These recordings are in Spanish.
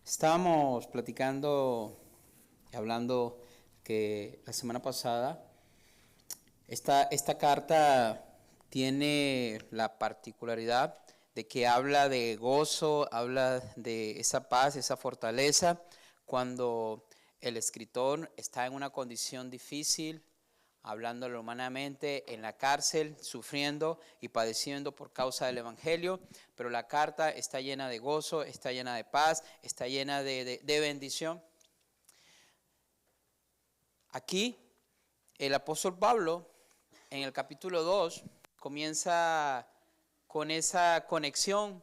Estábamos platicando y hablando que la semana pasada esta carta tiene la particularidad de que habla de gozo, habla de esa paz, esa fortaleza, cuando el escritor está en una condición difícil, hablándolo humanamente, en la cárcel, sufriendo y padeciendo por causa del Evangelio, pero la carta está llena de gozo, está llena de paz, está llena de bendición. Aquí el apóstol Pablo, en el capítulo 2, comienza con esa conexión.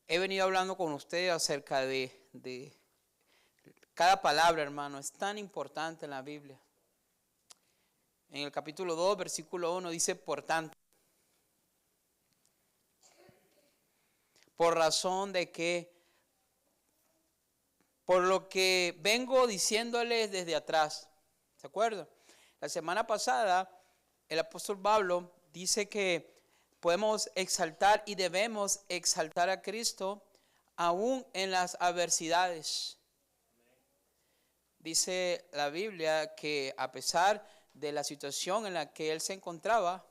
He venido hablando con ustedes acerca de cada palabra, hermano, es tan importante en la Biblia. En el capítulo 2, versículo 1 dice, por tanto, por razón de que, por lo que vengo diciéndoles desde atrás. ¿Se acuerdan? La semana pasada, el apóstol Pablo dice que podemos exaltar y debemos exaltar a Cristo aún en las adversidades. Dice la Biblia que a pesar de la situación en la que él se encontraba,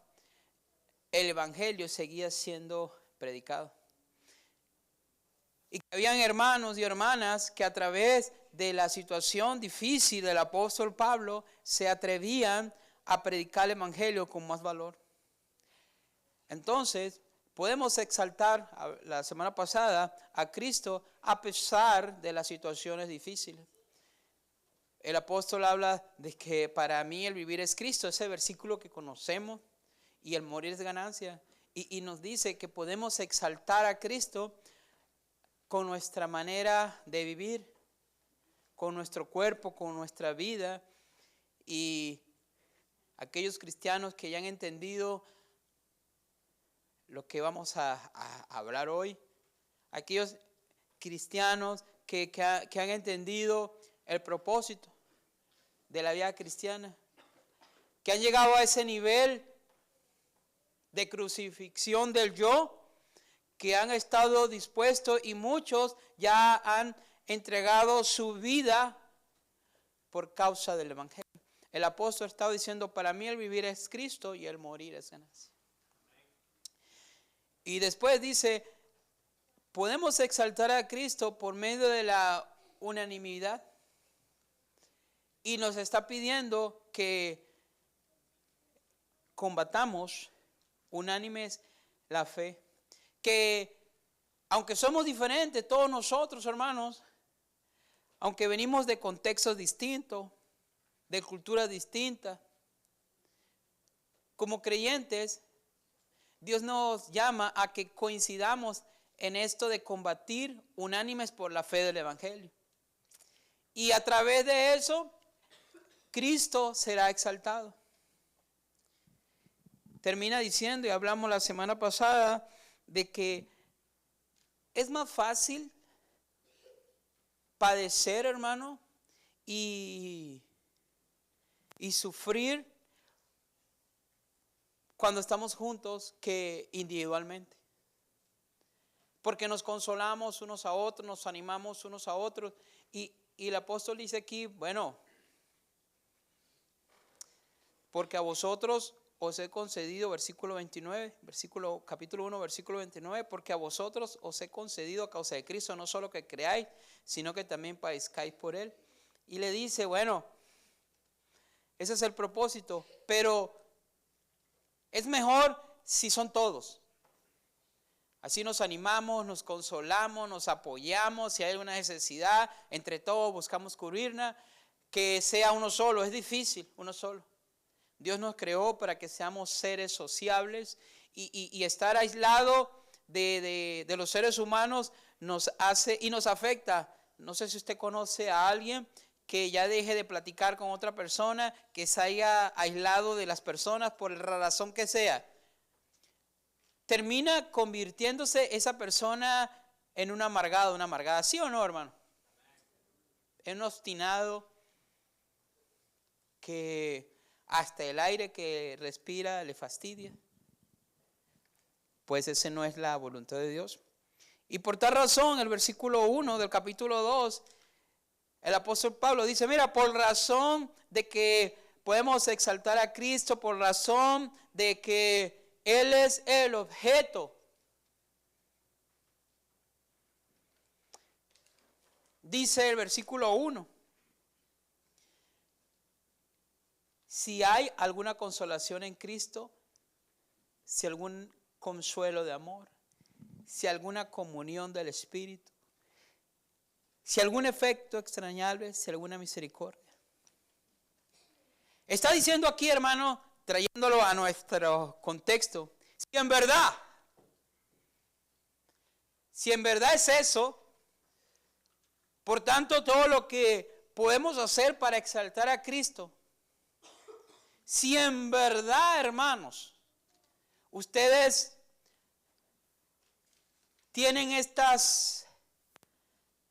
el Evangelio seguía siendo predicado. Y que habían hermanos y hermanas que a través de la situación difícil del apóstol Pablo se atrevían a predicar el Evangelio con más valor. Entonces, podemos exaltar la semana pasada a Cristo a pesar de las situaciones difíciles. El apóstol habla de que para mí el vivir es Cristo, ese versículo que conocemos, y el morir es ganancia. Y nos dice que podemos exaltar a Cristo con nuestra manera de vivir, con nuestro cuerpo, con nuestra vida. Y aquellos cristianos que ya han entendido lo que vamos a hablar hoy, aquellos cristianos que han entendido el propósito de la vida cristiana, que han llegado a ese nivel de crucifixión del yo, que han estado dispuestos y muchos ya han entregado su vida por causa del Evangelio. El apóstol estaba diciendo, para mí el vivir es Cristo y el morir es ganancia. Y después dice, podemos exaltar a Cristo por medio de la unanimidad. Y nos está pidiendo que combatamos unánimes la fe. Que aunque somos diferentes, todos nosotros, hermanos, aunque venimos de contextos distintos, de culturas distintas, como creyentes, Dios nos llama a que coincidamos en esto de combatir unánimes por la fe del Evangelio. Y a través de eso, Cristo será exaltado. Termina diciendo, y hablamos la semana pasada, de que es más fácil padecer, hermano, y sufrir cuando estamos juntos que individualmente. Porque nos consolamos unos a otros, nos animamos unos a otros. Y el apóstol dice aquí, bueno, porque a vosotros os he concedido, versículo 29, capítulo 1, versículo 29, porque a vosotros os he concedido a causa de Cristo, no solo que creáis, sino que también padezcáis por Él. Y le dice, bueno, ese es el propósito, pero es mejor si son todos. Así nos animamos, nos consolamos, nos apoyamos, si hay alguna necesidad, entre todos buscamos cubrirla, que sea uno solo, es difícil, uno solo. Dios nos creó para que seamos seres sociables y estar aislado de los seres humanos nos hace y nos afecta. No sé si usted conoce a alguien que ya deje de platicar con otra persona, que se haya aislado de las personas por la razón que sea. Termina convirtiéndose esa persona en una amargada, ¿sí o no, hermano? En un obstinado que hasta el aire que respira le fastidia. Pues esa no es la voluntad de Dios. Y por tal razón, el versículo 1 del capítulo 2, el apóstol Pablo dice, mira, por razón de que podemos exaltar a Cristo, por razón de que Él es el objeto. Dice el versículo 1, si hay alguna consolación en Cristo, si algún consuelo de amor, si alguna comunión del Espíritu, si algún efecto extrañable, si alguna misericordia. Está diciendo aquí, hermano, trayéndolo a nuestro contexto, si en verdad es eso, por tanto todo lo que podemos hacer para exaltar a Cristo, si en verdad, hermanos, ustedes tienen estas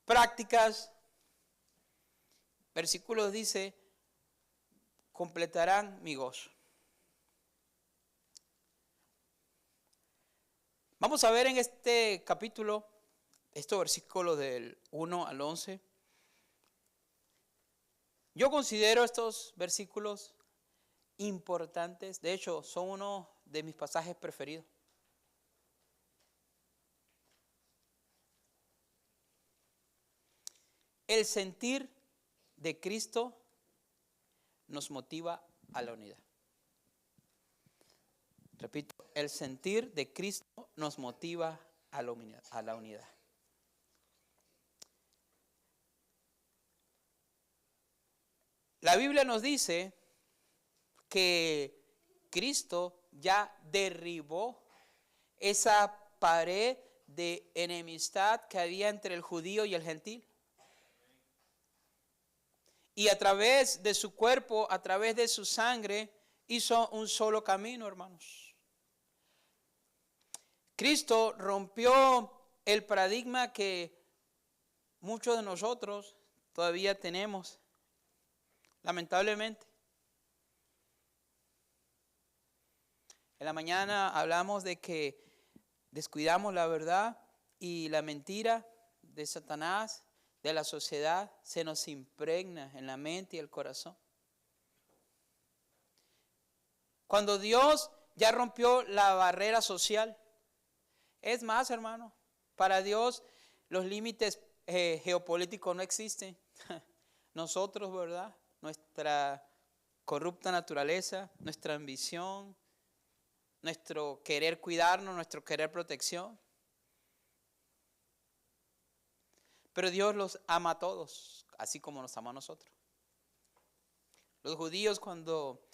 prácticas, versículos dice, completarán mi gozo. Vamos a ver en este capítulo, estos versículos del 1 al 11. Yo considero estos versículos importantes, de hecho son uno de mis pasajes preferidos. El sentir de Cristo nos motiva a la unidad. Repito, el sentir de Cristo nos motiva a la unidad. La Biblia nos dice que Cristo ya derribó esa pared de enemistad que había entre el judío y el gentil. Y a través de su cuerpo, a través de su sangre, hizo un solo camino, hermanos. Cristo rompió el paradigma que muchos de nosotros todavía tenemos, lamentablemente. En la mañana hablamos de que descuidamos la verdad y la mentira de Satanás, de la sociedad, se nos impregna en la mente y el corazón. Cuando Dios ya rompió la barrera social, es más, hermano, para Dios los límites geopolíticos no existen. Nosotros, ¿verdad? Nuestra corrupta naturaleza, nuestra ambición, nuestro querer cuidarnos, nuestro querer protección. Pero Dios los ama a todos, así como nos ama a nosotros. Los judíos, cuando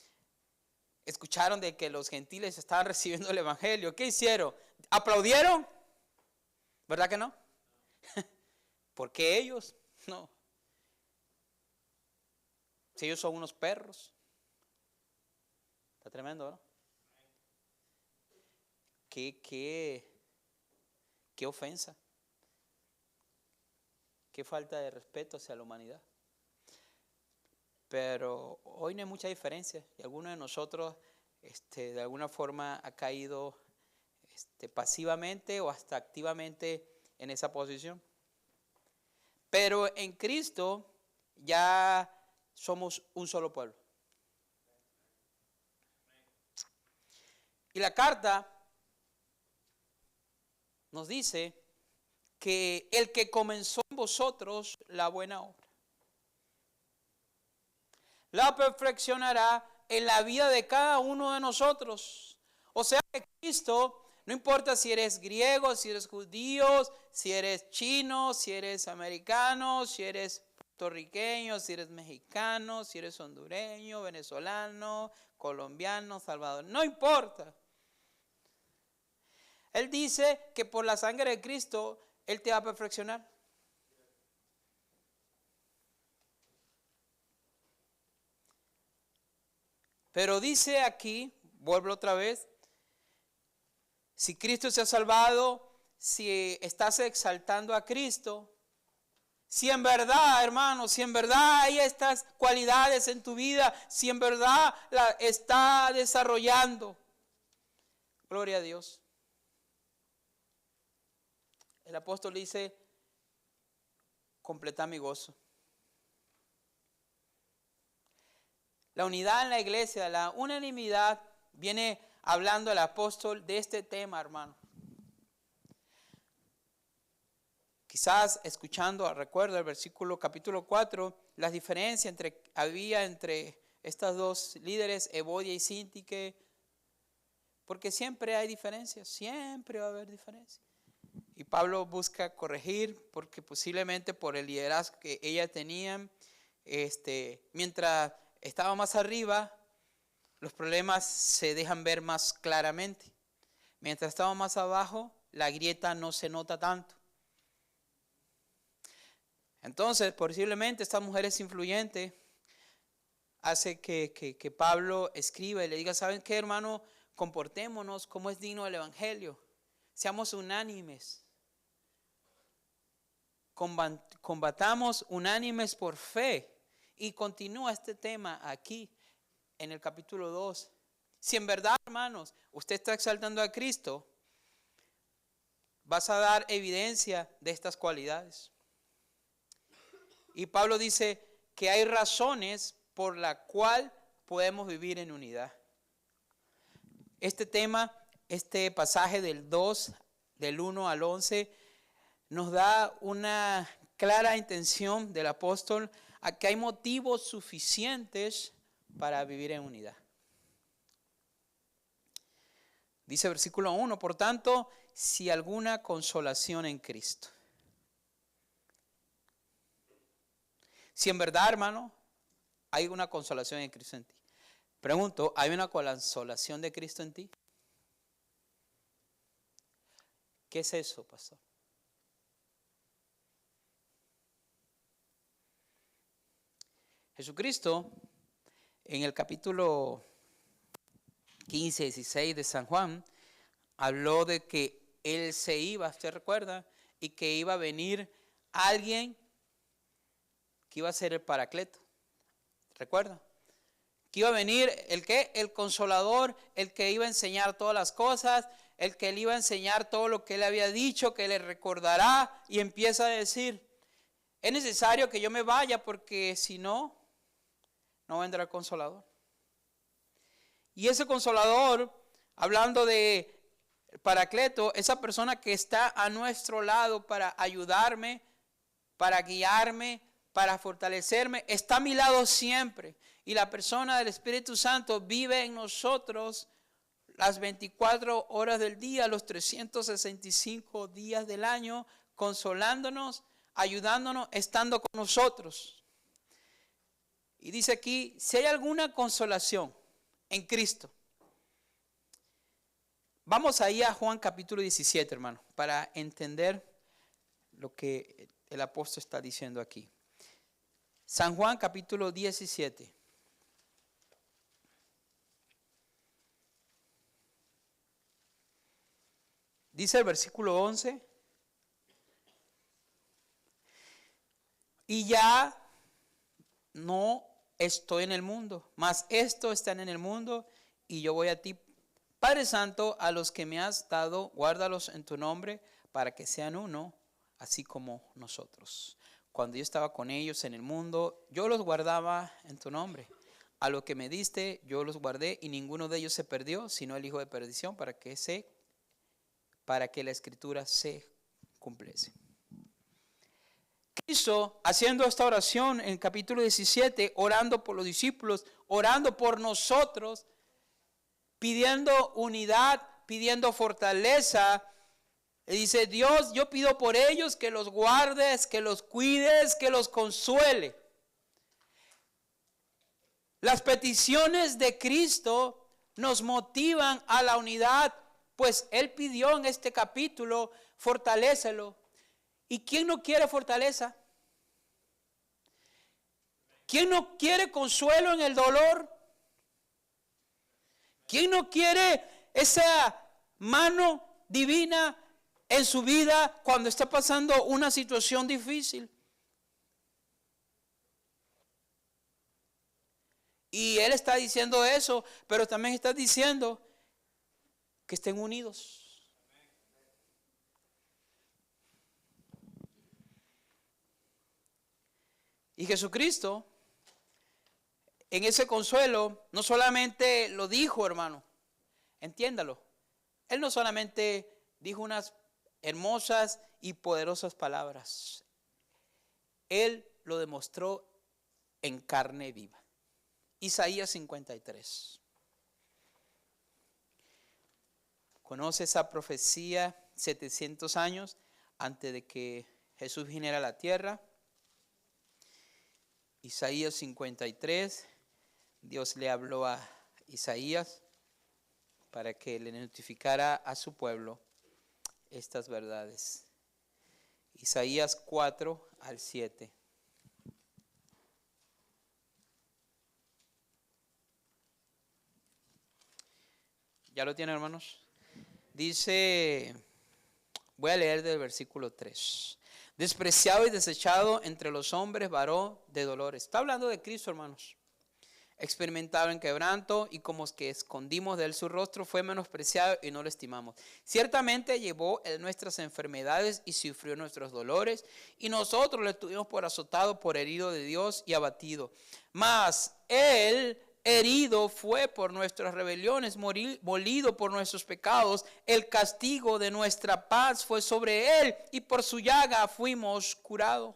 escucharon de que los gentiles estaban recibiendo el evangelio, ¿qué hicieron? ¿Aplaudieron? ¿Verdad que no? Porque ellos, no. Si ellos son unos perros. Está tremendo, ¿no? Qué ofensa. Qué falta de respeto hacia la humanidad. Pero hoy no hay mucha diferencia. Y alguno de nosotros de alguna forma ha caído pasivamente o hasta activamente en esa posición. Pero en Cristo ya somos un solo pueblo. Y la carta nos dice que el que comenzó en vosotros la buena obra, la perfeccionará en la vida de cada uno de nosotros. O sea que Cristo, no importa si eres griego, si eres judío, si eres chino, si eres americano, si eres puertorriqueño, si eres mexicano, si eres hondureño, venezolano, colombiano, salvador, no importa. Él dice que por la sangre de Cristo, Él te va a perfeccionar. Pero dice aquí, vuelvo otra vez, si Cristo se ha salvado, si estás exaltando a Cristo, si en verdad, hermano, si en verdad hay estas cualidades en tu vida, si en verdad la está desarrollando, gloria a Dios. el apóstol dice, completad mi gozo. La unidad en la iglesia, la unanimidad, viene hablando el apóstol de este tema, hermano. Quizás escuchando, recuerdo el versículo capítulo 4, las diferencias había entre estas dos líderes, Evodia y Síntique, porque siempre hay diferencias, siempre va a haber diferencias. Y Pablo busca corregir, porque posiblemente por el liderazgo que ellas tenían, mientras estaba más arriba, los problemas se dejan ver más claramente. Mientras estaba más abajo, la grieta no se nota tanto. Entonces, posiblemente estas mujeres influyentes hace que Pablo escriba y le diga, ¿saben qué, hermano? Comportémonos como es digno del evangelio. Seamos unánimes. Combatamos unánimes por fe. Y continúa este tema aquí en el capítulo 2. Si en verdad, hermanos, usted está exaltando a Cristo, vas a dar evidencia de estas cualidades. Y Pablo dice que hay razones por las cuales podemos vivir en unidad. Este tema, este pasaje del 2, del 1 al 11, nos da una clara intención del apóstol a que hay motivos suficientes para vivir en unidad. Dice versículo 1, por tanto, si alguna consolación en Cristo. Si en verdad, hermano, hay una consolación en Cristo en ti. Pregunto, ¿hay una consolación de Cristo en ti? ¿Qué es eso, pastor? Jesucristo, en el capítulo 15, 16 de San Juan, habló de que Él se iba, ¿usted recuerda? Y que iba a venir alguien que iba a ser el Paracleto. ¿Recuerda? Que iba a venir el ¿qué? El Consolador, el que iba a enseñar todas las cosas, el que le iba a enseñar todo lo que Él había dicho, que le recordará, y empieza a decir, es necesario que yo me vaya porque si no, no vendrá el Consolador. Y ese Consolador, hablando de Paracleto, esa persona que está a nuestro lado para ayudarme, para guiarme, para fortalecerme, está a mi lado siempre. Y la persona del Espíritu Santo vive en nosotros las 24 horas del día, los 365 días del año, consolándonos, ayudándonos, estando con nosotros. Y dice aquí, si hay alguna consolación en Cristo. Vamos ahí a Juan capítulo 17, hermano, para entender lo que el apóstol está diciendo aquí. San Juan capítulo 17. Dice el versículo 11. Y ya no estoy en el mundo, mas estos están en el mundo y yo voy a ti. Padre Santo, a los que me has dado, guárdalos en tu nombre para que sean uno, así como nosotros. Cuando yo estaba con ellos en el mundo, yo los guardaba en tu nombre. A lo que me diste, yo los guardé y ninguno de ellos se perdió, sino el hijo de perdición, para que la escritura se cumpliese. Cristo, haciendo esta oración en el capítulo 17, orando por los discípulos, orando por nosotros, pidiendo unidad, pidiendo fortaleza. Y dice, Dios, yo pido por ellos que los guardes, que los cuides, que los consuele. Las peticiones de Cristo nos motivan a la unidad, pues Él pidió en este capítulo, fortalécelo. ¿Y quién no quiere fortaleza? ¿Quién no quiere consuelo en el dolor? ¿Quién no quiere esa mano divina en su vida cuando está pasando una situación difícil? Y Él está diciendo eso, pero también está diciendo que estén unidos. Y Jesucristo, en ese consuelo, no solamente lo dijo, hermano, entiéndalo. Él no solamente dijo unas hermosas y poderosas palabras. Él lo demostró en carne viva. Isaías 53. Conoce esa profecía 700 años antes de que Jesús viniera a la tierra. Isaías 53. Dios le habló a Isaías para que le notificara a su pueblo estas verdades. Isaías 4 al 7. ¿Ya lo tienen, hermanos? Dice, voy a leer del versículo 3. Despreciado y desechado entre los hombres, varón de dolores. Está hablando de Cristo, hermanos. Experimentado en quebranto y como que escondimos de él su rostro, fue menospreciado y no lo estimamos. Ciertamente llevó él nuestras enfermedades y sufrió nuestros dolores, y nosotros le tuvimos por azotado, por herido de Dios y abatido. Mas él herido fue por nuestras rebeliones, molido por nuestros pecados. El castigo de nuestra paz fue sobre él, y por su llaga fuimos curados.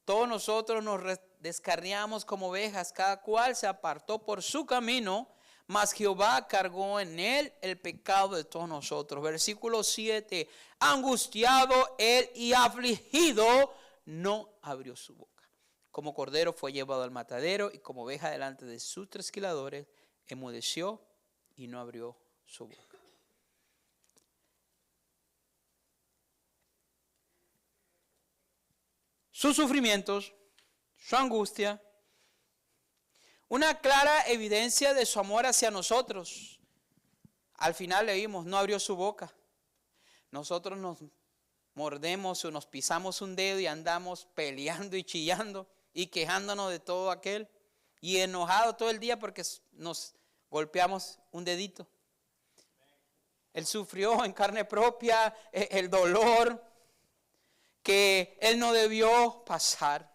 Todos nosotros nos descarriamos como ovejas, cada cual se apartó por su camino, mas Jehová cargó en él el pecado de todos nosotros. Versículo 7, angustiado él y afligido, no abrió su boca. Como cordero fue llevado al matadero, y como oveja delante de sus trasquiladores, enmudeció y no abrió su boca. Sus sufrimientos, su angustia, una clara evidencia de su amor hacia nosotros. Al final le vimos, no abrió su boca. Nosotros nos mordemos o nos pisamos un dedo y andamos peleando y chillando y quejándonos de todo aquel y enojados todo el día porque nos golpeamos un dedito. Él sufrió en carne propia el dolor que él no debió pasar.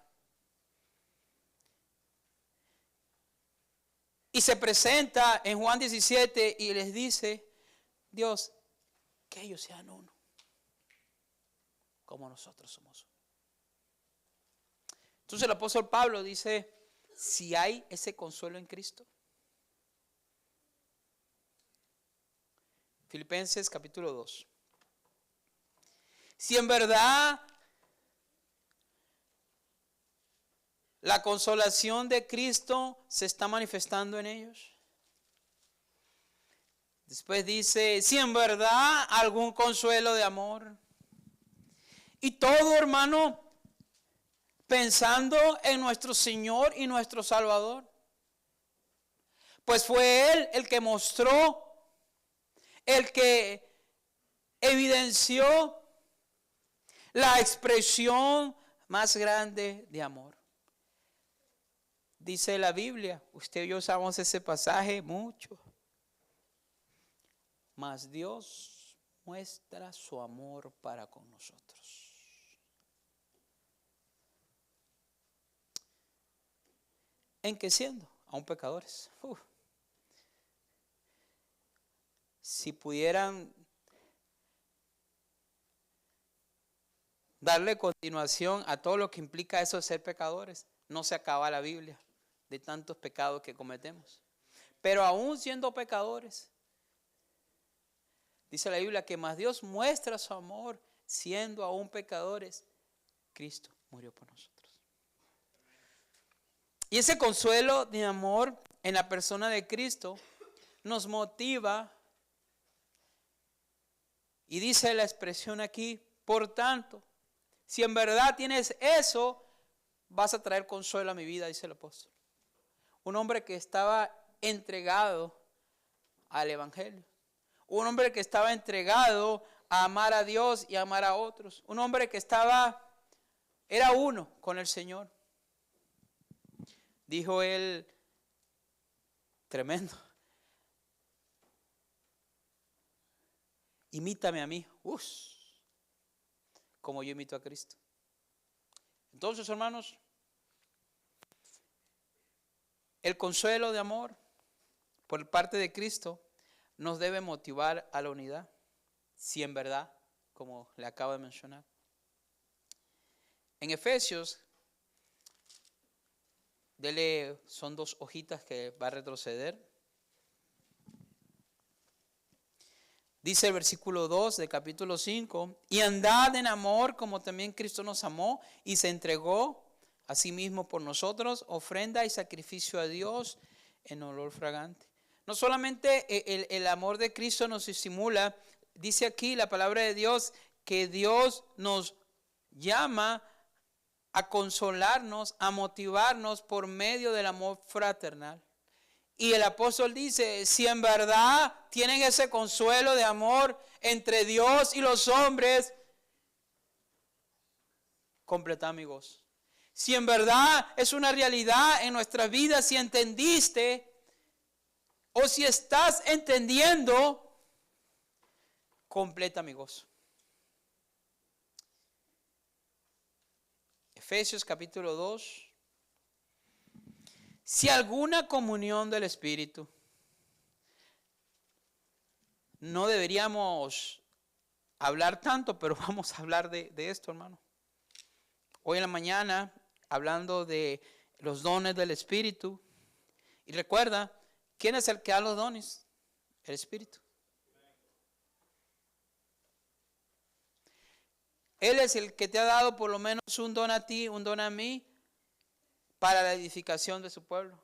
Y se presenta en Juan 17 y les dice, Dios, que ellos sean uno, como nosotros somos uno. Entonces el apóstol Pablo dice, si hay ese consuelo en Cristo. Filipenses capítulo 2. Si en verdad la consolación de Cristo se está manifestando en ellos. Después dice, si en verdad algún consuelo de amor. Y todo, hermano, pensando en nuestro Señor y nuestro Salvador. Pues fue Él el que mostró, el que evidenció la expresión más grande de amor. Dice la Biblia, usted y yo usamos ese pasaje mucho. Mas Dios muestra su amor para con nosotros. ¿En qué siendo? Aún pecadores. Si pudieran darle continuación a todo lo que implica eso de ser pecadores, no se acaba la Biblia de tantos pecados que cometemos. Pero aún siendo pecadores, dice la Biblia que más Dios muestra su amor siendo aún pecadores. Cristo murió por nosotros. Y ese consuelo de amor en la persona de Cristo nos motiva. Y dice la expresión aquí, por tanto, si en verdad tienes eso, vas a traer consuelo a mi vida, dice el apóstol. Un hombre que estaba entregado al evangelio. Un hombre que estaba entregado a amar a Dios y a amar a otros. Un hombre que era uno con el Señor. Dijo él, tremendo, imítame a mí, como yo imito a Cristo. Entonces, hermanos, el consuelo de amor por parte de Cristo nos debe motivar a la unidad, si en verdad, como le acabo de mencionar. En Efesios, son 2 hojitas que va a retroceder. Dice el versículo 2 del capítulo 5, y andad en amor como también Cristo nos amó y se entregó a sí mismo por nosotros, ofrenda y sacrificio a Dios en olor fragante. No solamente el amor de Cristo nos estimula, dice aquí la palabra de Dios que Dios nos llama a consolarnos, a motivarnos por medio del amor fraternal. Y el apóstol dice, si en verdad tienen ese consuelo de amor entre Dios y los hombres, completad mi gozo. Si en verdad es una realidad en nuestras vidas, si entendiste o si estás entendiendo, completa mi gozo. Efesios capítulo 2. Si alguna comunión del Espíritu, no deberíamos hablar tanto, pero vamos a hablar de esto, hermano. Hoy en la mañana, hablando de los dones del Espíritu. Y recuerda, ¿quién es el que da los dones? El Espíritu. Él es el que te ha dado por lo menos un don a ti, un don a mí, para la edificación de su pueblo.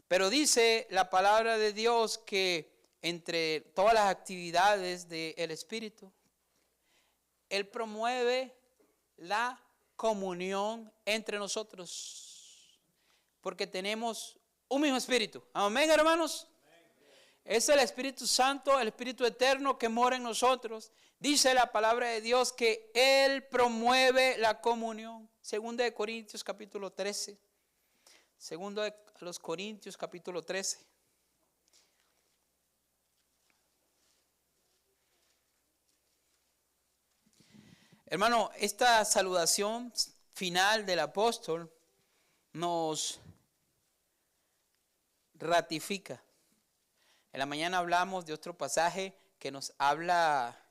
Pero dice la palabra de Dios que entre todas las actividades del Espíritu, Él promueve la comunión entre nosotros, porque tenemos un mismo Espíritu. Amén, hermanos. Es el Espíritu Santo, el Espíritu Eterno que mora en nosotros. Dice la palabra de Dios que Él promueve la comunión. Segunda de Corintios capítulo 13. Segundo de los Corintios capítulo 13. Hermano, esta saludación final del apóstol nos ratifica. En la mañana hablamos de otro pasaje que nos habla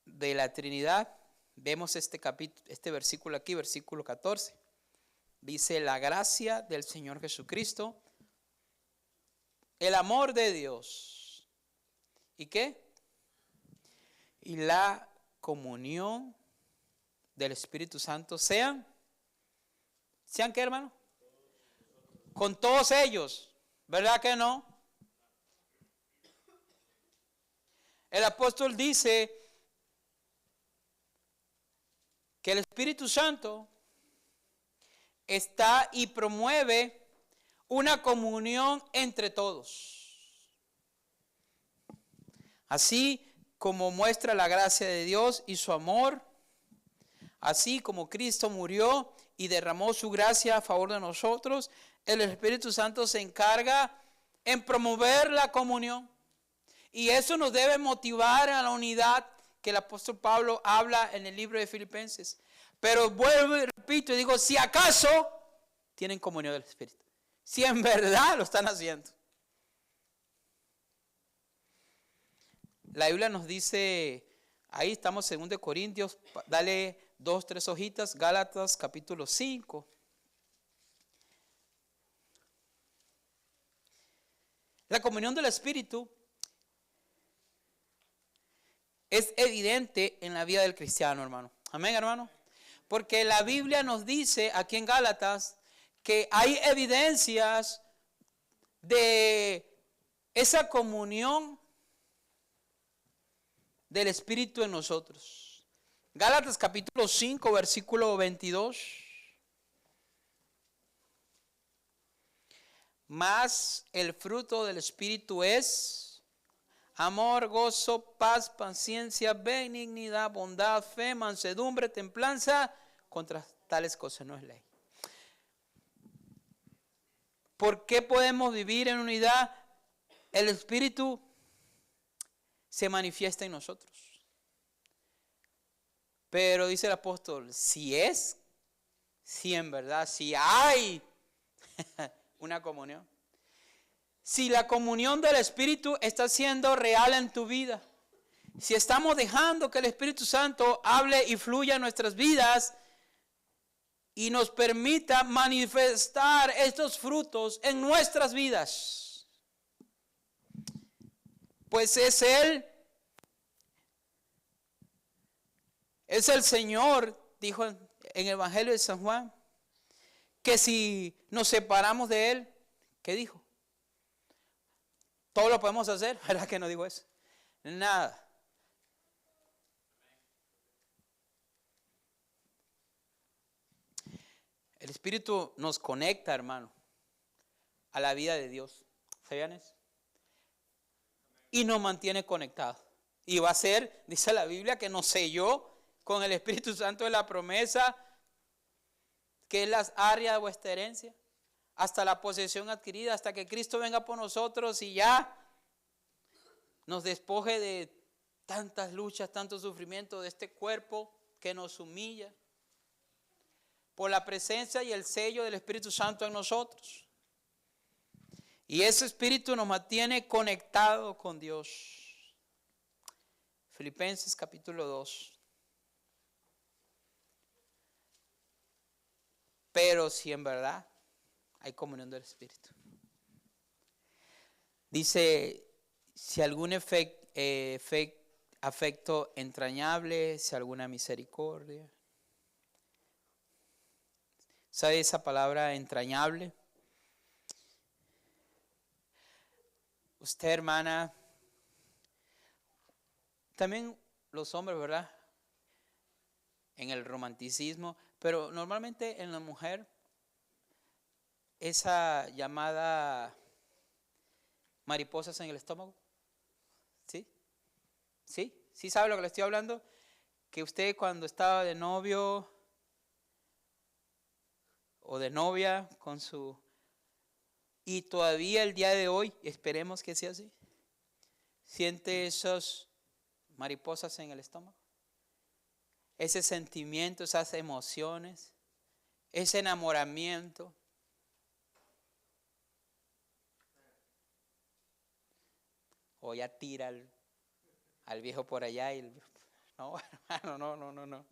de la Trinidad. Vemos este versículo aquí, versículo 14. Dice, la gracia del Señor Jesucristo, el amor de Dios. ¿Y qué? Y la comunión del Espíritu Santo ¿sean qué, hermano? Con todos ellos. ¿Verdad que no? El apóstol dice que el Espíritu Santo está y promueve una comunión entre todos. Así como muestra la gracia de Dios y su amor, así como Cristo murió y derramó su gracia a favor de nosotros, el Espíritu Santo se encarga en promover la comunión. Y eso nos debe motivar a la unidad que el apóstol Pablo habla en el libro de Filipenses. Pero vuelvo y repito y digo, si acaso tienen comunión del Espíritu. Si en verdad lo están haciendo. La Biblia nos dice, ahí estamos en 2 Corintios, dale 2, 3 hojitas, Gálatas capítulo 5. La comunión del Espíritu es evidente en la vida del cristiano, hermano. Amén, hermano. Porque la Biblia nos dice aquí en Gálatas que hay evidencias de esa comunión del Espíritu en nosotros. Gálatas capítulo 5, versículo 22. Mas el fruto del Espíritu es amor, gozo, paz, paciencia, benignidad, bondad, fe, mansedumbre, templanza. Contra tales cosas no es ley. ¿Por qué podemos vivir en unidad? El Espíritu se manifiesta en nosotros. Pero dice el apóstol, si en verdad, si hay una comunión. Si la comunión del Espíritu está siendo real en tu vida. Si estamos dejando que el Espíritu Santo hable y fluya en nuestras vidas y nos permita manifestar estos frutos en nuestras vidas. Pues es Él, es el Señor, dijo en el Evangelio de San Juan, que si nos separamos de Él, ¿qué dijo? Todo lo podemos hacer, ¿verdad que no digo eso? Nada. El Espíritu nos conecta, hermano, a la vida de Dios. ¿Sabían eso? Y nos mantiene conectados. Y va a ser, dice la Biblia, que nos selló con el Espíritu Santo de la promesa, que es las áreas de vuestra herencia, hasta la posesión adquirida, hasta que Cristo venga por nosotros y ya nos despoje de tantas luchas, tanto sufrimiento de este cuerpo que nos humilla, por la presencia y el sello del Espíritu Santo en nosotros. Y ese Espíritu nos mantiene conectados con Dios. Filipenses capítulo 2. Pero si en verdad hay comunión del Espíritu. Dice, si algún afecto entrañable, si alguna misericordia. ¿Sabe esa palabra entrañable? Usted, hermana, también los hombres, ¿verdad? En el romanticismo, pero normalmente en la mujer, esa llamada mariposas en el estómago. ¿Sí? ¿Sí? ¿Sí sabe lo que le estoy hablando? Que usted cuando estaba de novio o de novia con su... Y todavía el día de hoy, esperemos que sea así, siente esas mariposas en el estómago. Ese sentimiento, esas emociones, ese enamoramiento. O ya tira al viejo por allá y no, hermano, no.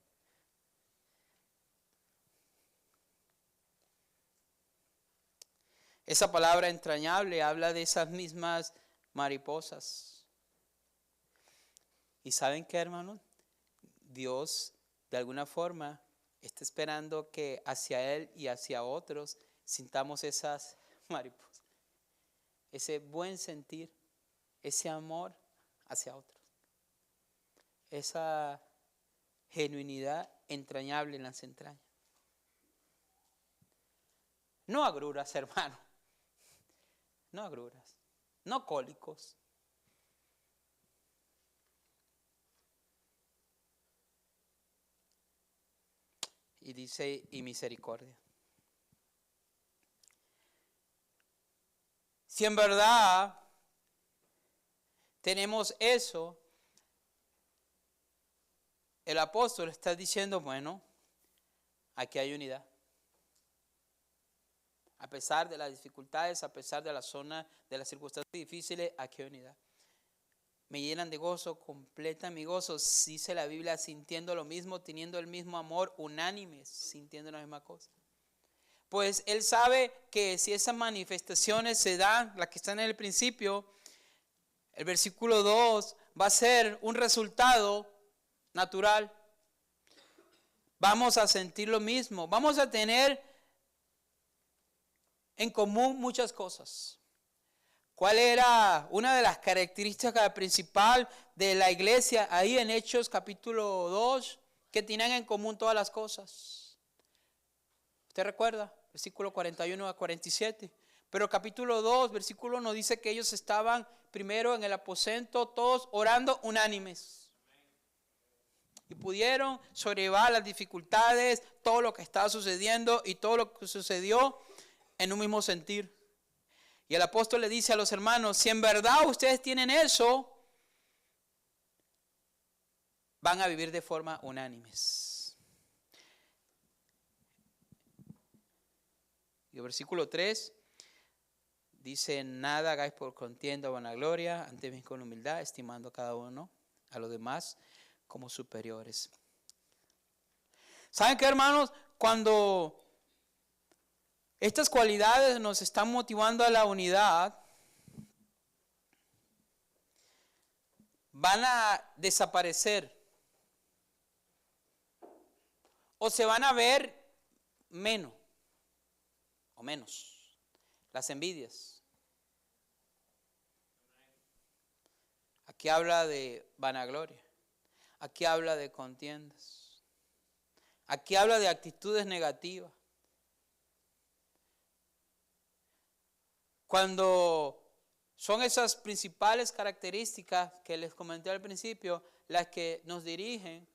Esa palabra entrañable habla de esas mismas mariposas. ¿Y saben qué, hermanos? Dios, de alguna forma, está esperando que hacia Él y hacia otros sintamos esas mariposas. Ese buen sentir, ese amor hacia otros. Esa genuinidad entrañable en las entrañas. No agruras, hermano. No agruras. No cólicos. Y dice, y misericordia. Si en verdad tenemos eso, el apóstol está diciendo, bueno, aquí hay unidad. A pesar de las dificultades, a pesar de la zona, de las circunstancias difíciles, aquí hay unidad. Me llenan de gozo, completan mi gozo, dice la Biblia, sintiendo lo mismo, teniendo el mismo amor, unánimes, sintiendo la misma cosa. Pues Él sabe que si esas manifestaciones se dan, las que están en el principio, el versículo 2 va a ser un resultado natural. Vamos a sentir lo mismo, vamos a tener en común muchas cosas. ¿Cuál era una de las características principales de la iglesia ahí en Hechos capítulo 2? Que tenían en común todas las cosas. ¿Usted recuerda? Versículo 41 a 47. Pero capítulo 2, versículo 1 dice que ellos estaban primero en el aposento, todos orando unánimes. Y pudieron sobrellevar las dificultades, todo lo que estaba sucediendo y todo lo que sucedió en un mismo sentir. Y el apóstol le dice a los hermanos, si en verdad ustedes tienen eso, van a vivir de forma unánimes. Y el versículo 3 dice: nada hagáis por contienda o vanagloria, antes bien con humildad, estimando a cada uno a los demás como superiores. ¿Saben qué, hermanos? Cuando estas cualidades nos están motivando a la unidad, van a desaparecer o se van a ver menos o menos las envidias. Aquí habla de vanagloria, aquí habla de contiendas, aquí habla de actitudes negativas. Cuando son esas principales características que les comenté al principio las que nos dirigen,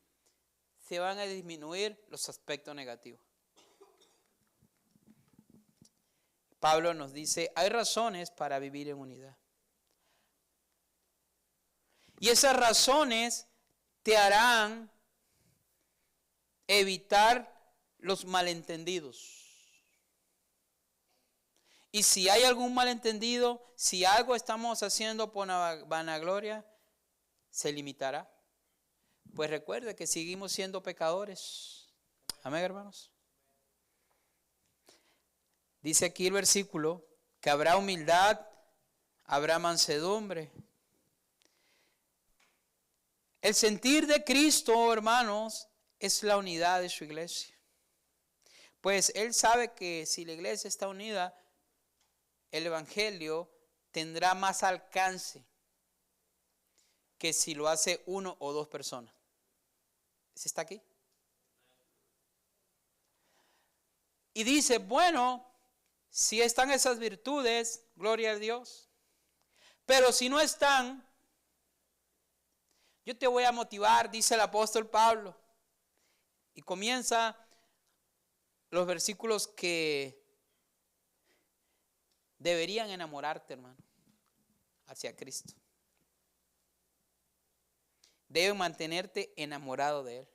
se van a disminuir los aspectos negativos. Pablo nos dice: hay razones para vivir en unidad. Y esas razones te harán evitar los malentendidos. Y si hay algún malentendido, si algo estamos haciendo por vanagloria, se limitará. Pues recuerde que seguimos siendo pecadores. Amén, hermanos. Dice aquí el versículo que habrá humildad, habrá mansedumbre. El sentir de Cristo, hermanos, es la unidad de su iglesia. Pues Él sabe que si la iglesia está unida, el evangelio tendrá más alcance que si lo hace uno o dos personas. ¿Sí está aquí? Y dice: bueno, si están esas virtudes, gloria a Dios. Pero si no están, yo te voy a motivar, dice el apóstol Pablo. Y comienza los versículos que deberían enamorarte, hermano, hacia Cristo. Deben mantenerte enamorado de Él.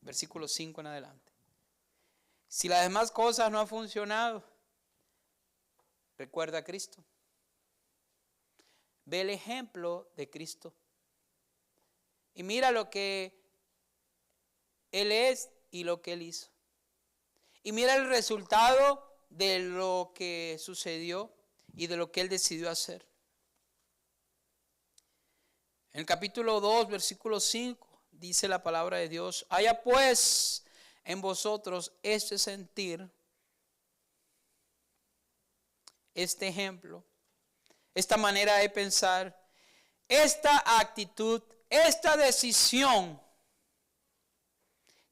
Versículo 5 en adelante. Si las demás cosas no han funcionado, recuerda a Cristo. Ve el ejemplo de Cristo. Y mira lo que Él es y lo que Él hizo. Y mira el resultado de lo que sucedió y de lo que Él decidió hacer. En el capítulo 2, versículo 5, dice la palabra de Dios: haya pues en vosotros este sentir, este ejemplo, esta manera de pensar, esta actitud, esta decisión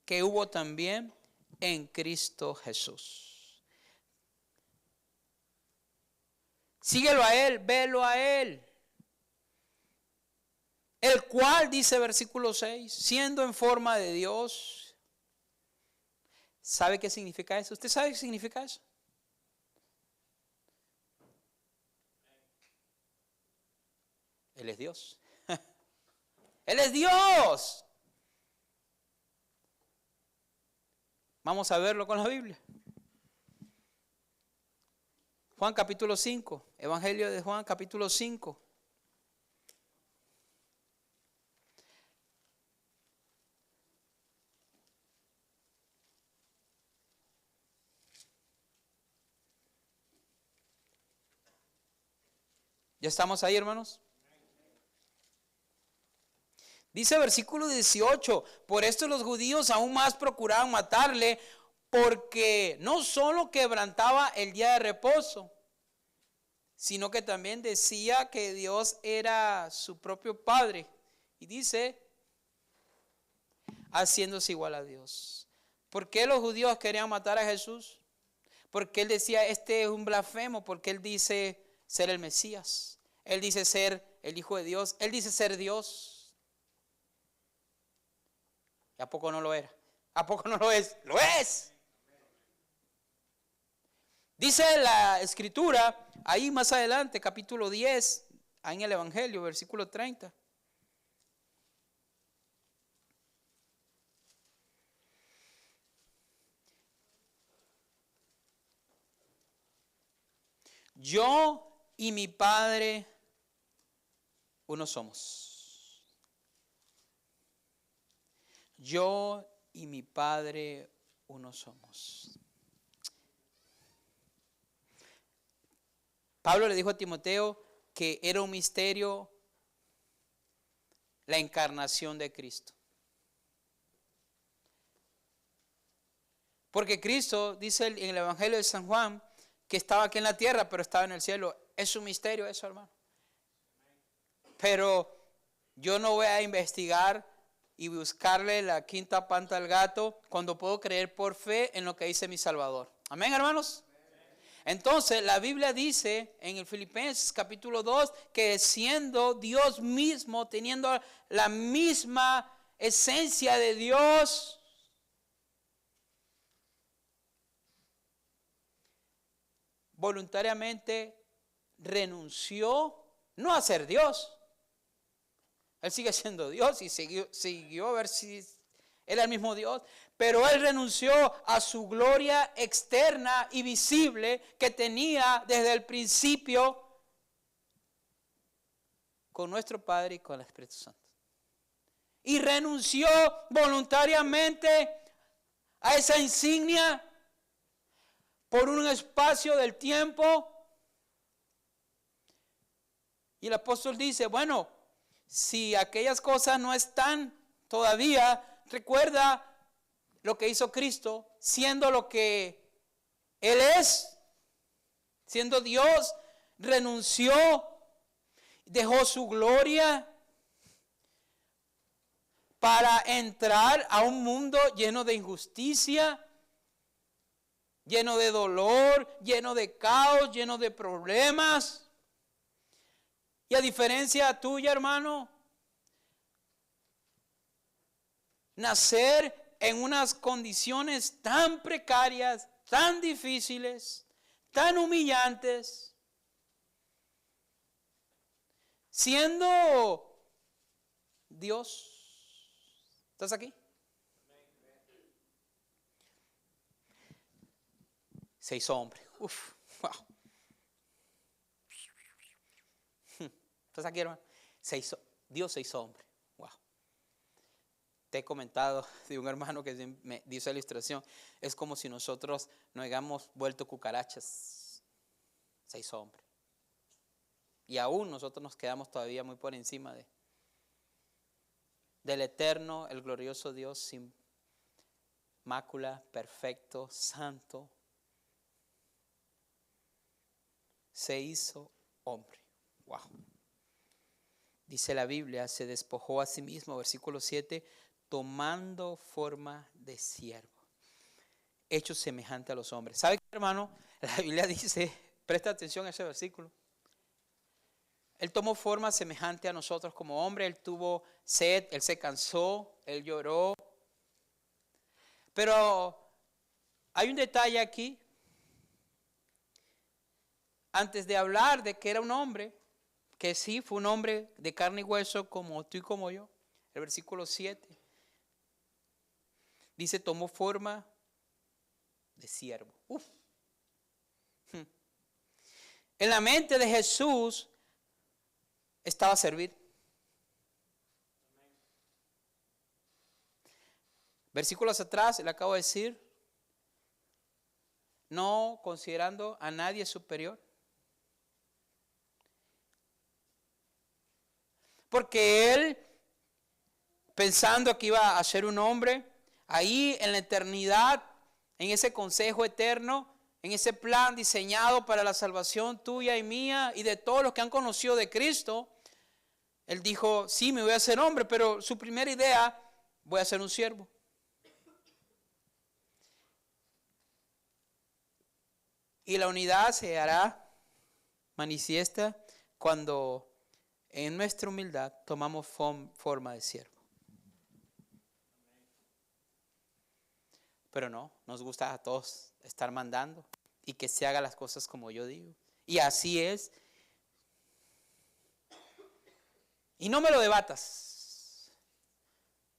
que hubo también en Cristo Jesús. Síguelo a Él, velo a Él. El cual, dice versículo 6, siendo en forma de Dios. ¿Sabe qué significa eso? ¿Usted sabe qué significa eso? Él es Dios. Él es Dios. Vamos a verlo con la Biblia. Juan capítulo 5, Evangelio de Juan capítulo 5. ¿Ya estamos ahí, hermanos? Dice versículo 18: por esto los judíos aún más procuraban matarle, porque no solo quebrantaba el día de reposo, sino que también decía que Dios era su propio Padre. Y dice, haciéndose igual a Dios. ¿Por qué los judíos querían matar a Jesús? Porque Él decía: este es un blasfemo, porque Él dice ser el Mesías. Él dice ser el Hijo de Dios. Él dice ser Dios. ¿Y a poco no lo era? ¿A poco no lo es? ¡Lo es! Dice la Escritura, ahí más adelante, capítulo 10, ahí en el Evangelio, versículo 30. Yo y mi Padre uno somos. Yo y mi Padre uno somos. Pablo le dijo a Timoteo que era un misterio la encarnación de Cristo. Porque Cristo, dice en el Evangelio de San Juan, que estaba aquí en la tierra, pero estaba en el cielo. Es un misterio eso, hermano. Pero yo no voy a investigar y buscarle la quinta pata al gato cuando puedo creer por fe en lo que dice mi Salvador. Amén, hermanos. Entonces la Biblia dice en el Filipenses capítulo 2 que siendo Dios mismo, teniendo la misma esencia de Dios, voluntariamente renunció no a ser Dios. Él sigue siendo Dios y siguió a ver si era el mismo Dios. Pero Él renunció a su gloria externa y visible que tenía desde el principio con nuestro Padre y con el Espíritu Santo. Y renunció voluntariamente a esa insignia por un espacio del tiempo. Y el apóstol dice, bueno, si aquellas cosas no están todavía, recuerda lo que hizo Cristo, siendo lo que Él es, siendo Dios, renunció, dejó su gloria para entrar a un mundo lleno de injusticia, lleno de dolor, lleno de caos, lleno de problemas. Y a diferencia tuya, hermano, nacer en unas condiciones tan precarias, tan difíciles, tan humillantes, siendo Dios. ¿Estás aquí? Se hizo hombre. Uf, wow. ¿Estás aquí, hermano? Dios se hizo hombre. Wow. Te he comentado de un hermano que me dio esa ilustración. Es como si nosotros nos hayamos vuelto cucarachas. Se hizo hombre. Y aún nosotros nos quedamos todavía muy por encima del eterno, el glorioso Dios sin mácula, perfecto, santo. Se hizo hombre. Wow. Dice la Biblia, se despojó a sí mismo, versículo 7, tomando forma de siervo, hecho semejante a los hombres. ¿Sabe qué, hermano? La Biblia dice, presta atención a ese versículo. Él tomó forma semejante a nosotros como hombre, él tuvo sed, él se cansó, él lloró. Pero hay un detalle aquí. Antes de hablar de que era un hombre, que sí fue un hombre de carne y hueso como tú y como yo, el versículo 7 dice, tomó forma de siervo. En la mente de Jesús estaba servir. Versículos atrás, le acabo de decir, no considerando a nadie superior. Porque él, pensando que iba a ser un hombre, ahí en la eternidad, en ese consejo eterno, en ese plan diseñado para la salvación tuya y mía y de todos los que han conocido de Cristo, él dijo, sí, me voy a hacer hombre, pero su primera idea, voy a ser un siervo. Y la unidad se hará manifiesta cuando en nuestra humildad tomamos forma de siervo. Pero no, nos gusta a todos estar mandando y que se hagan las cosas como yo digo. Y así es. Y no me lo debatas.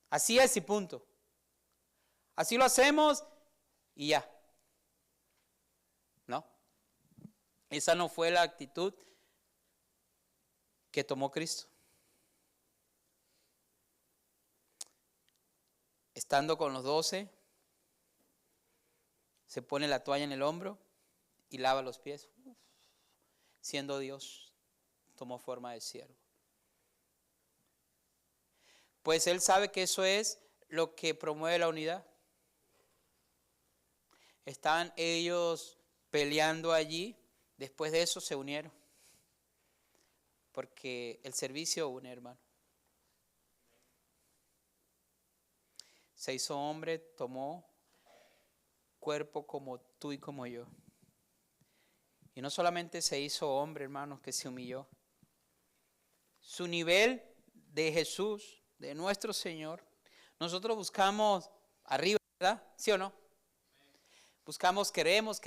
Así es y punto. Así lo hacemos y ya. ¿No? Esa no fue la actitud que tomó Cristo. Estando con los 12, se pone la toalla en el hombro y lava los pies. Siendo Dios, tomó forma de siervo. Pues Él sabe que eso es lo que promueve la unidad. Estaban ellos peleando allí, después de eso se unieron. Porque el servicio une, hermano. Se hizo hombre, tomó cuerpo como tú y como yo. Y no solamente se hizo hombre, hermanos, que se humilló. Su nivel de Jesús, de nuestro Señor, nosotros buscamos arriba, ¿verdad? ¿Sí o no? Buscamos, queremos.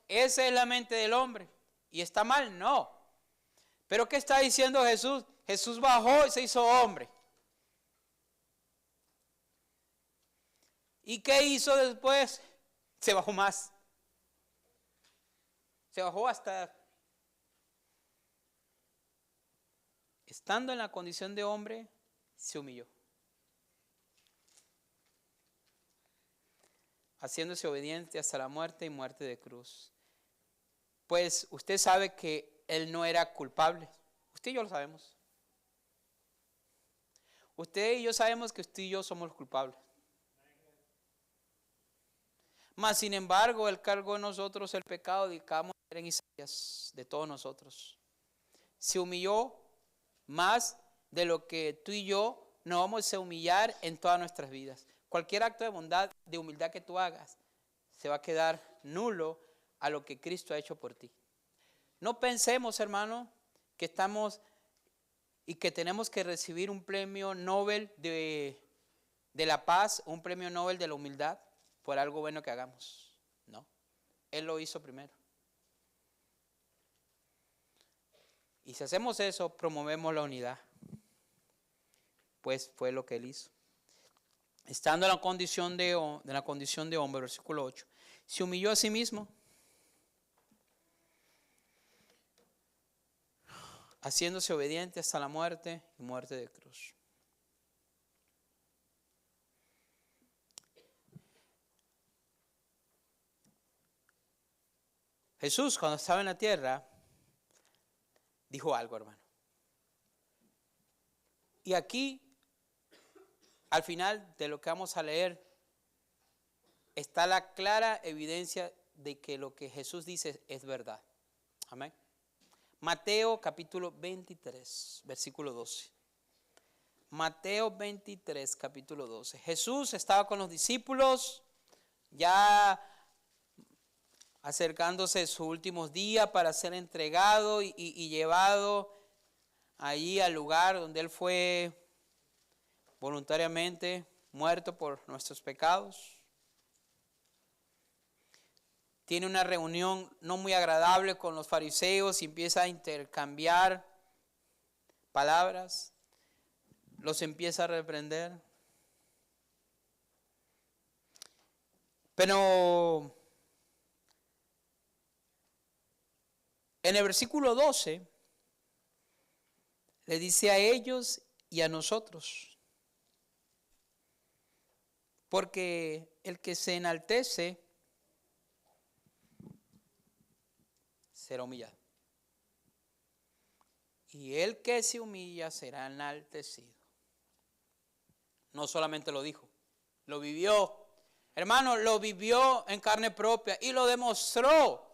Esa es la mente del hombre. ¿Y está mal? No. ¿Pero qué está diciendo Jesús? Jesús bajó y se hizo hombre. ¿Y qué hizo después? Se bajó más. Se bajó hasta... Estando en la condición de hombre, se humilló. Haciéndose obediente hasta la muerte y muerte de cruz. Pues usted sabe que Él no era culpable. Usted y yo lo sabemos. Usted y yo sabemos que usted y yo somos los culpables. Mas sin embargo, Él cargó en nosotros el pecado, dedicamos en Isaías, de todos nosotros. Se humilló más de lo que tú y yo nos vamos a humillar en todas nuestras vidas. Cualquier acto de bondad, de humildad que tú hagas, se va a quedar nulo a lo que Cristo ha hecho por ti. No pensemos, hermano, que estamos y que tenemos que recibir un premio Nobel de la paz, un premio Nobel de la humildad por algo bueno que hagamos. No, Él lo hizo primero. Y si hacemos eso, promovemos la unidad. Pues fue lo que Él hizo. Estando en la condición de hombre, versículo 8, se humilló a sí mismo, haciéndose obediente hasta la muerte y muerte de cruz. Jesús, cuando estaba en la tierra, dijo algo, hermano. Y aquí, al final de lo que vamos a leer, está la clara evidencia de que lo que Jesús dice es verdad. Amén. Mateo capítulo 23, versículo 12. Mateo 23, capítulo 12. Jesús estaba con los discípulos, ya acercándose a sus últimos días para ser entregado y llevado allí al lugar donde Él fue voluntariamente muerto por nuestros pecados. Tiene una reunión no muy agradable con los fariseos y empieza a intercambiar palabras, los empieza a reprender. Pero en el versículo 12 le dice a ellos y a nosotros, porque el que se enaltece será humillado, y el que se humilla será enaltecido. No solamente lo dijo, lo vivió. Hermano, lo vivió en carne propia y lo demostró.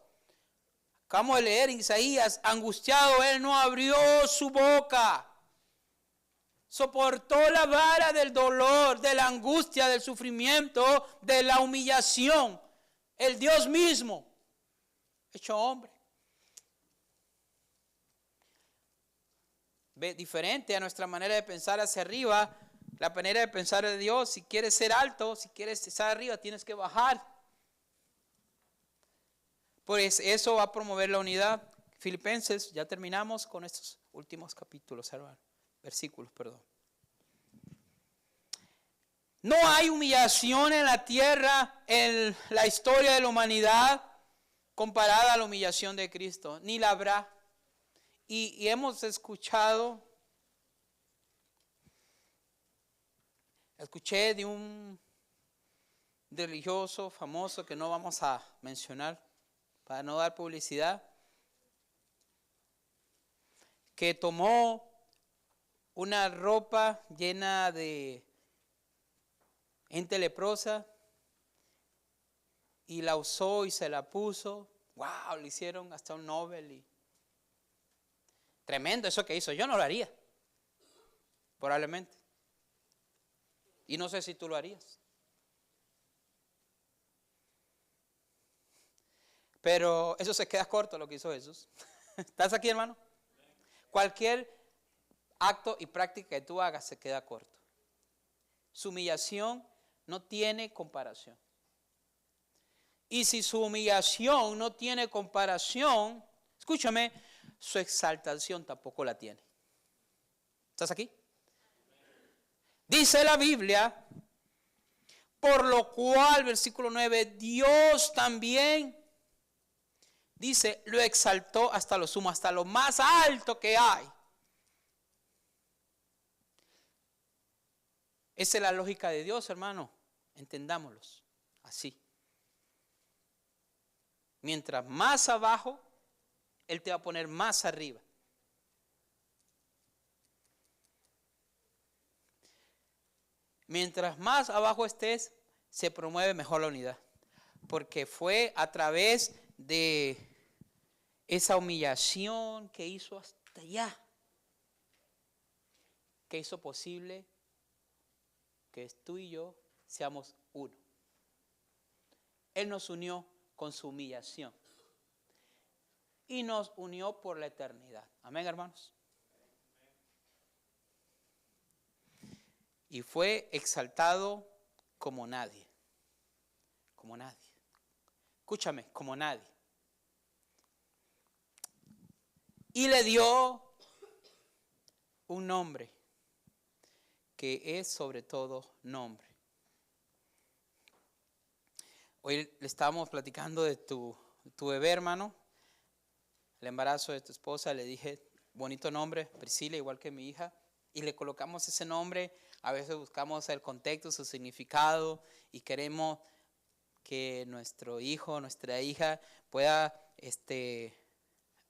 Acabamos de leer en Isaías, angustiado, Él no abrió su boca. Soportó la vara del dolor, de la angustia, del sufrimiento, de la humillación. El Dios mismo, hecho hombre. Ve, diferente a nuestra manera de pensar hacia arriba, la manera de pensar de Dios. Si quieres ser alto, si quieres estar arriba, tienes que bajar. Pues eso va a promover la unidad. Filipenses, ya terminamos con estos últimos capítulos, hermano. Versículos, perdón. No hay humillación en la tierra, en la historia de la humanidad, comparada a la humillación de Cristo, ni la habrá. Y hemos escuché de un religioso famoso que no vamos a mencionar para no dar publicidad, que tomó una ropa llena de gente leprosa y la usó y se la puso. ¡Wow! Le hicieron hasta un Nobel. Y tremendo eso que hizo. Yo no lo haría, probablemente. Y no sé si tú lo harías. Pero eso se queda corto lo que hizo Jesús. ¿Estás aquí, hermano? Cualquier acto y práctica que tú hagas se queda corto. Su humillación no tiene comparación. Y si su humillación no tiene comparación, escúchame, su exaltación tampoco la tiene. ¿Estás aquí? Dice la Biblia, por lo cual, versículo 9, Dios también, dice, lo exaltó hasta lo sumo, hasta lo más alto que hay. Esa es la lógica de Dios, hermano. Entendámoslos así. Mientras más abajo, Él te va a poner más arriba. Mientras más abajo estés, se promueve mejor la unidad. Porque fue a través de esa humillación que hizo hasta allá, que hizo posible que tú y yo seamos uno. Él nos unió con su humillación y nos unió por la eternidad. Amén, hermanos. Y fue exaltado como nadie. Como nadie. Escúchame, como nadie. Y le dio un nombre que es sobre todo nombre. Hoy le estábamos platicando de tu bebé, hermano, el embarazo de tu esposa. Le dije, bonito nombre, Priscila, igual que mi hija. Y le colocamos ese nombre. A veces buscamos el contexto, su significado, y queremos que nuestro hijo, nuestra hija pueda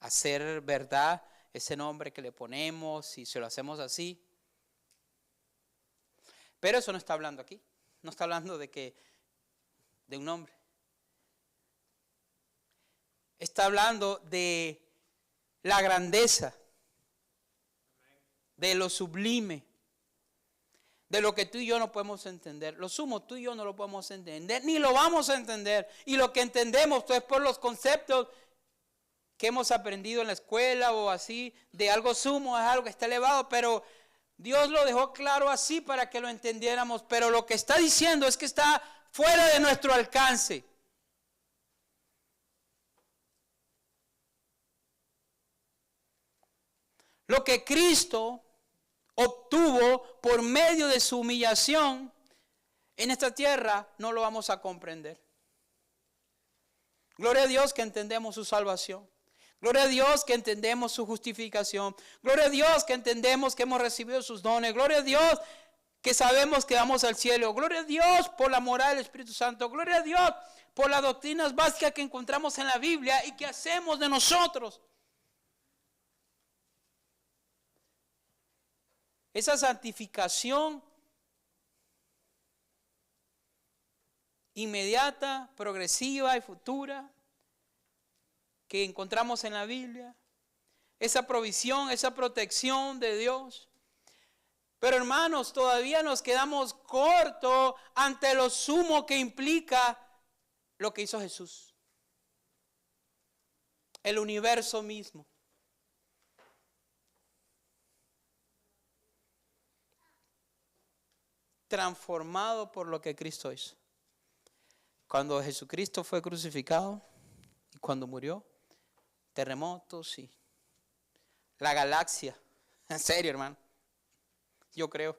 hacer verdad ese nombre que le ponemos, y se lo hacemos así. Pero eso no está hablando aquí. No está hablando de un nombre. Está hablando de la grandeza, de lo sublime, de lo que tú y yo no podemos entender. Lo sumo, tú y yo no lo podemos entender, ni lo vamos a entender. Y lo que entendemos pues por los conceptos que hemos aprendido en la escuela o así, de algo sumo es algo que está elevado, pero Dios lo dejó claro así para que lo entendiéramos. Pero lo que está diciendo es que está fuera de nuestro alcance. Lo que Cristo obtuvo por medio de su humillación en esta tierra, no lo vamos a comprender. Gloria a Dios que entendemos su salvación. Gloria a Dios que entendemos su justificación. Gloria a Dios que entendemos que hemos recibido sus dones. Gloria a Dios que sabemos que vamos al cielo. Gloria a Dios por la moral del Espíritu Santo. Gloria a Dios por las doctrinas básicas que encontramos en la Biblia y que hacemos de nosotros. Esa santificación inmediata, progresiva y futura que encontramos en la Biblia, esa provisión, esa protección de Dios. Pero hermanos, todavía nos quedamos cortos ante lo sumo que implica lo que hizo Jesús. El universo mismo. Transformado por lo que Cristo hizo. Cuando Jesucristo fue crucificado y cuando murió, terremotos y la galaxia, en serio, hermano, yo creo,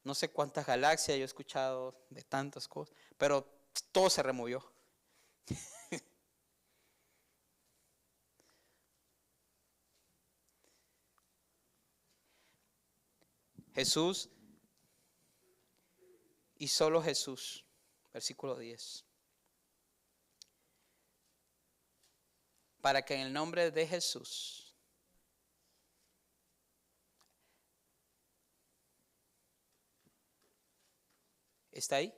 no sé cuántas galaxias yo he escuchado de tantas cosas, pero todo se removió. Jesús y solo Jesús. Versículo 10. Para que en el nombre de Jesús ¿está ahí?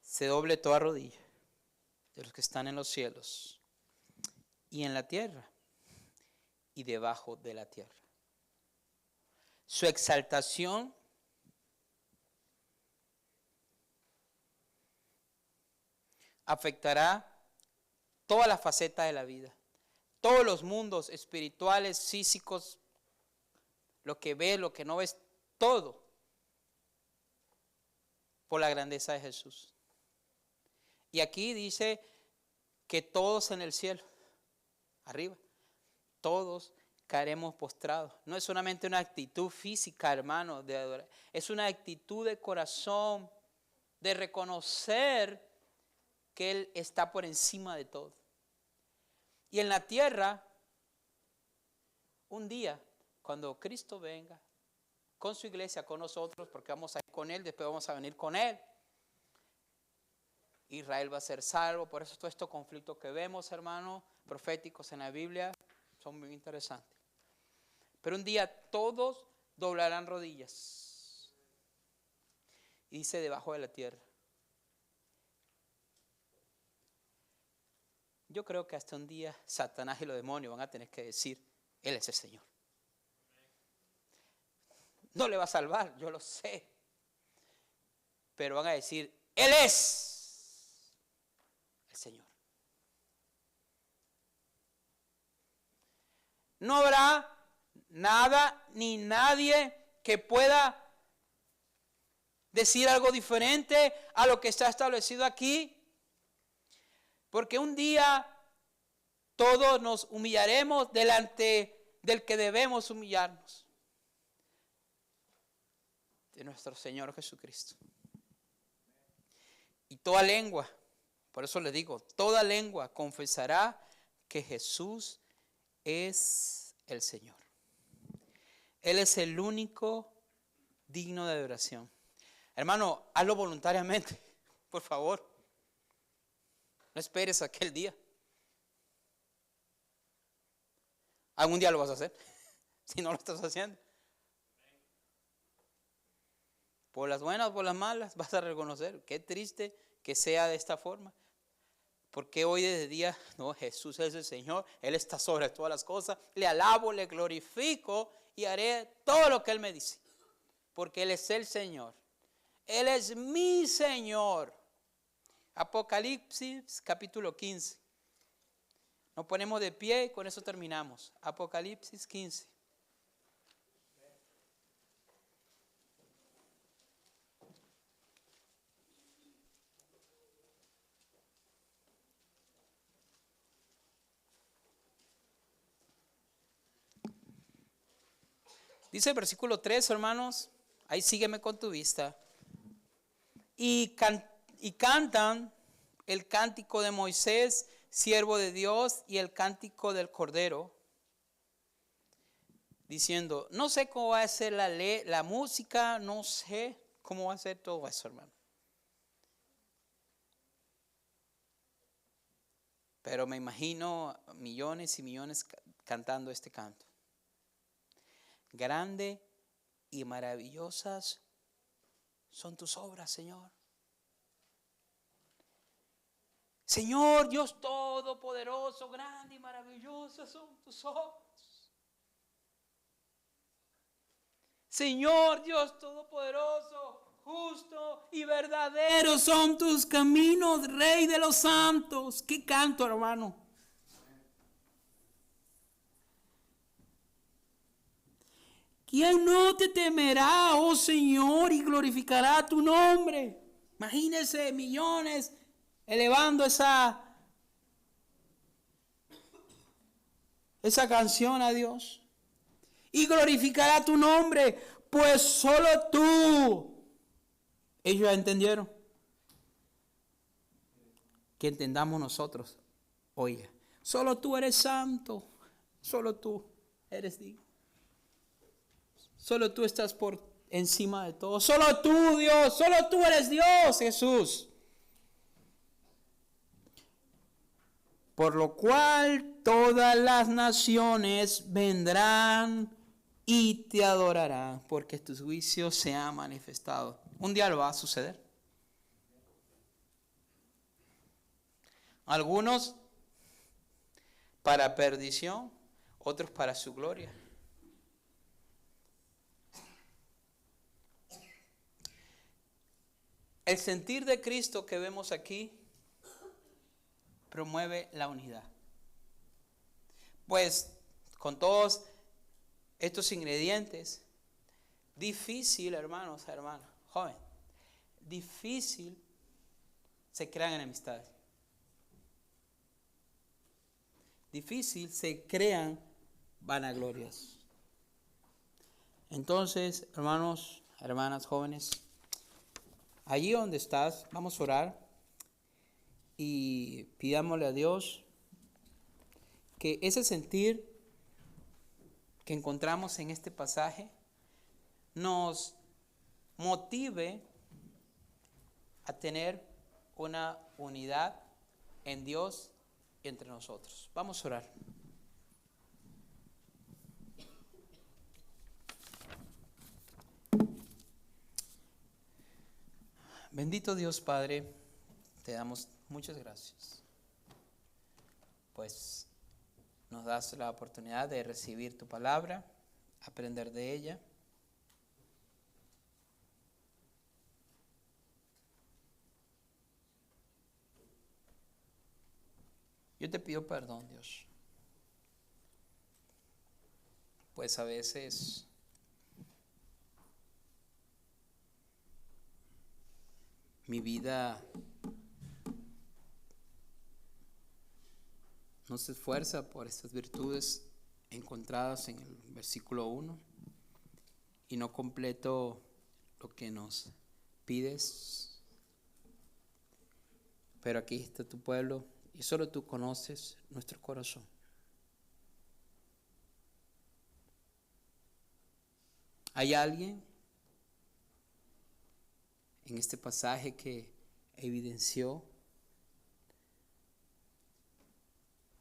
Se doble toda rodilla de los que están en los cielos y en la tierra y debajo de la tierra. Su exaltación afectará todas las facetas de la vida, todos los mundos espirituales, físicos, lo que ves, lo que no ves, todo por la grandeza de Jesús. Y aquí dice que todos en el cielo, arriba, todos caeremos postrados. No es solamente una actitud física, hermano, de adorar, es una actitud de corazón, de reconocer que Él está por encima de todo. Y en la tierra, un día, cuando Cristo venga con su iglesia, con nosotros, porque vamos a ir con Él, después vamos a venir con Él, Israel va a ser salvo. Por eso todos estos conflictos que vemos, hermanos, proféticos en la Biblia, son muy interesantes. Pero un día todos doblarán rodillas. Y dice debajo de la tierra. Yo creo que hasta un día Satanás y los demonios van a tener que decir, Él es el Señor. No le va a salvar, yo lo sé. Pero van a decir, Él es el Señor. No habrá nada ni nadie que pueda decir algo diferente a lo que está establecido aquí. Porque un día todos nos humillaremos delante del que debemos humillarnos, de nuestro Señor Jesucristo. Y toda lengua, por eso les digo, toda lengua confesará que Jesús es el Señor. Él es el único digno de adoración. Hermano, hazlo voluntariamente, por favor. No esperes aquel día. Algún día lo vas a hacer, si no lo estás haciendo. Por las buenas o por las malas vas a reconocer. Qué triste que sea de esta forma. Porque hoy desde día, no, Jesús es el Señor, Él está sobre todas las cosas. Le alabo, le glorifico y haré todo lo que Él me dice. Porque Él es el Señor. Él es mi Señor. Apocalipsis capítulo 15. Nos ponemos de pie y con eso terminamos. Apocalipsis 15. Dice el versículo 3, hermanos. Ahí sígueme con tu vista. Y cantan el cántico de Moisés, siervo de Dios, y el cántico del Cordero, diciendo, no sé cómo va a ser la música, no sé cómo va a ser todo eso, hermano. Pero me imagino millones y millones cantando este canto. Grande y maravillosas son tus obras, Señor. Señor Dios Todopoderoso, grande y maravillosas son tus obras. Señor Dios Todopoderoso, justo y verdadero son tus caminos, Rey de los santos. ¿Qué canto, hermano? ¿Quién no te temerá, oh Señor, y glorificará tu nombre? Imagínense millones elevando esa canción a Dios. Y glorificará tu nombre, pues solo tú. Ellos ya entendieron. Que entendamos nosotros. Oye, solo tú eres santo. Solo tú eres digno. Solo tú estás por encima de todo. Solo tú, Dios. Solo tú eres Dios, Jesús. Por lo cual todas las naciones vendrán y te adorarán, porque tu juicio se ha manifestado. Un día lo va a suceder. Algunos para perdición, otros para su gloria. El sentir de Cristo que vemos aquí promueve la unidad. Pues con todos estos ingredientes, difícil, hermanos, hermanas, joven, difícil se crean enemistades. Difícil se crean vanaglorias. Entonces, hermanos, hermanas, jóvenes, allí donde estás, vamos a orar y pidámosle a Dios que ese sentir que encontramos en este pasaje nos motive a tener una unidad en Dios y entre nosotros. Vamos a orar. Bendito Dios Padre, te damos muchas gracias, pues nos das la oportunidad de recibir tu palabra, aprender de ella. Yo te pido perdón, Dios, pues a veces mi vida no se esfuerza por estas virtudes encontradas en el versículo 1 y no completo lo que nos pides. Pero aquí está tu pueblo y solo tú conoces nuestro corazón. ¿Hay alguien en este pasaje que evidenció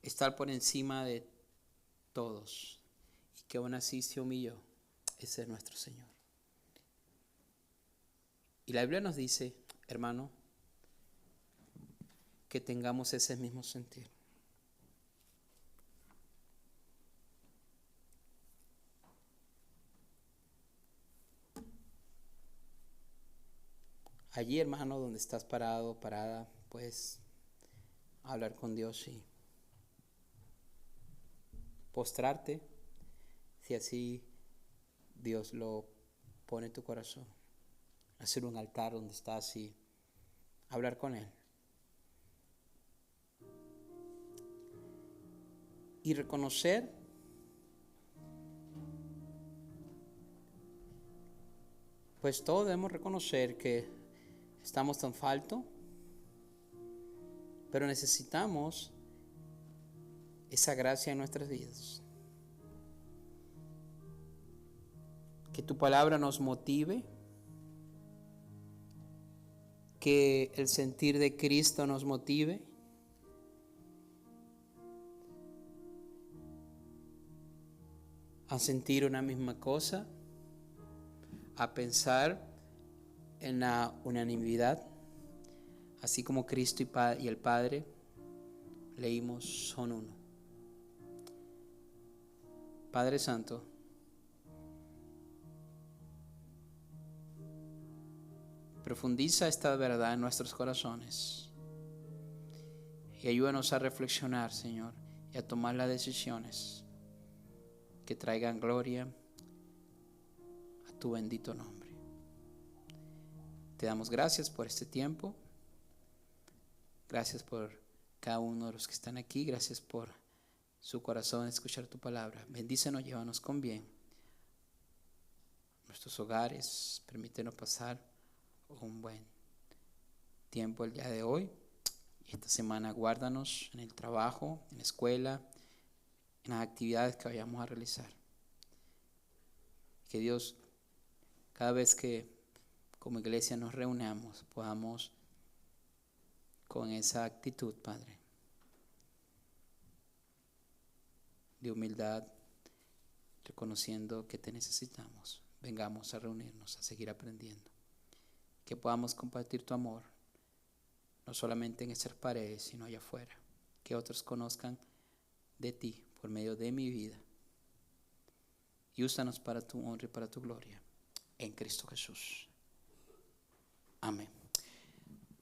estar por encima de todos y que aún así se humilló? Ese es nuestro Señor. Y la Biblia nos dice, hermano, que tengamos ese mismo sentir. Allí, hermano, donde estás parado, parada, puedes hablar con Dios y postrarte, si así Dios lo pone en tu corazón. Hacer un altar donde estás y hablar con Él. Y reconocer pues todos debemos reconocer que estamos tan faltos, pero necesitamos esa gracia en nuestras vidas. Que tu palabra nos motive, que el sentir de Cristo nos motive, a sentir una misma cosa, a pensar en la unanimidad, así como Cristo y el Padre, leímos, son uno. Padre Santo, profundiza esta verdad en nuestros corazones y ayúdanos a reflexionar, Señor, y a tomar las decisiones que traigan gloria a tu bendito nombre. Te damos gracias por este tiempo. Gracias por cada uno de los que están aquí. Gracias por su corazón en escuchar tu palabra. Bendícenos, llévanos con bien a nuestros hogares. Permítenos pasar un buen tiempo el día de hoy. Y esta semana guárdanos en el trabajo, en la escuela, en las actividades que vayamos a realizar. Que Dios, cada vez que como iglesia nos reunamos, podamos con esa actitud, Padre, de humildad, reconociendo que te necesitamos, vengamos a reunirnos, a seguir aprendiendo. Que podamos compartir tu amor, no solamente en estas paredes, sino allá afuera. Que otros conozcan de ti por medio de mi vida. Y úsanos para tu honra y para tu gloria. En Cristo Jesús. Amén.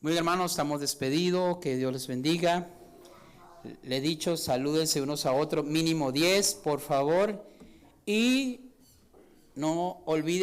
Muy bien, hermanos, estamos despedidos. Que Dios les bendiga. Le he dicho, salúdense unos a otros, mínimo 10, por favor. Y no olviden.